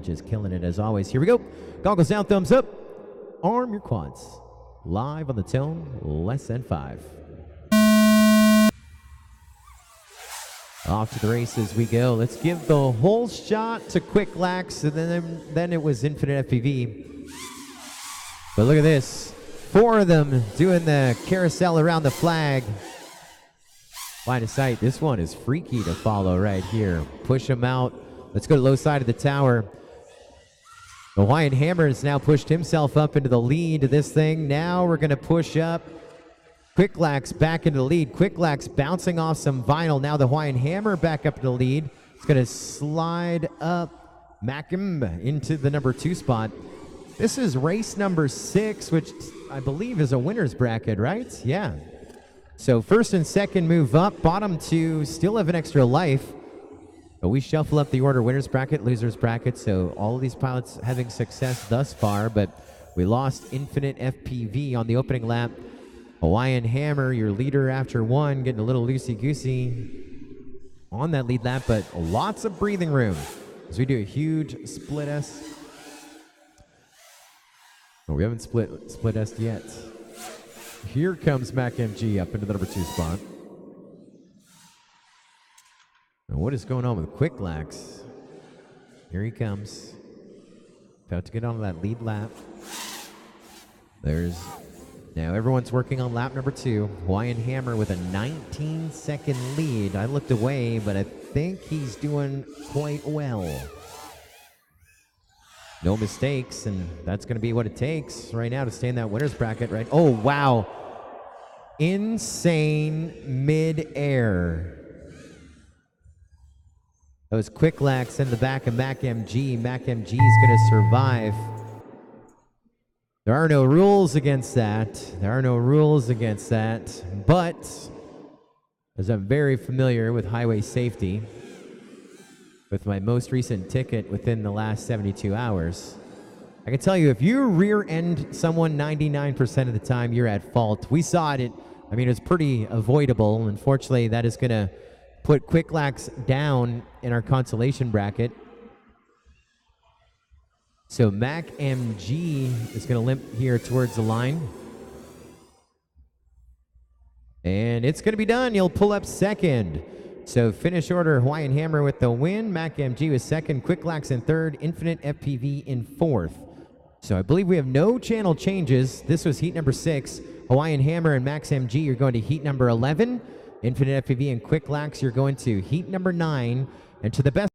just killing it as always. Here we go. Goggles down, thumbs up. Arm your quads. Live on the tone, less than 5. Off to the races we go. Let's give the whole shot to Quick Lax, and then it was Infinite FPV. But look at this. 4 of them doing the carousel around the flag. Line of sight. This one is freaky to follow right here. Push them out. Let's go to low side of the tower. The Hawaiian Hammer has now pushed himself up into the lead of this thing. Now we're going to push up. Quick Lax back into the lead. Quick Lax bouncing off some vinyl. Now the Hawaiian Hammer back up to the lead. It's going to slide up McCormick into the number 2 spot. This is race number 6, which I believe is a winner's bracket, right? Yeah. So first and second move up. Bottom 2 still have an extra life. But we shuffle up the order: winner's bracket, loser's bracket. So all of these pilots having success thus far, but we lost Infinite FPV on the opening lap. Hawaiian Hammer, your leader after 1, getting a little loosey-goosey on that lead lap, but lots of breathing room as we do a huge split S. Oh, we haven't split S yet. Here comes McCormick Emge up into the number 2 spot. Now what is going on with Quick Lax? Here he comes. About to get on that lead lap. Now everyone's working on lap number 2. Hawaiian Hammer with a 19-second lead. I looked away, but I think he's doing quite well. No mistakes, and that's going to be what it takes right now to stay in that winner's bracket, right? Oh, wow. Insane mid-air. That was Quick Lax in the back of McCormick Emge. McCormick Emge is going to survive. There are no rules against that. There are no rules against that. But, as I'm very familiar with highway safety, with my most recent ticket within the last 72 hours, I can tell you, if you rear-end someone 99% of the time, you're at fault. We saw it. I mean, it's pretty avoidable. Unfortunately, that is going to put Quick Lax down in our consolation bracket. So McCormick Emge is going to limp here towards the line. And it's going to be done. He'll pull up second. So finish order: Hawaiian Hammer with the win. McCormick Emge was second. Quick Lax in third. Infinite FPV in 4th. So I believe we have no channel changes. This was heat number 6. Hawaiian Hammer and McCormick Emge, you're going to heat number 11. Infinite FPV and Quick Lax, you're going to heat number 9. And to the best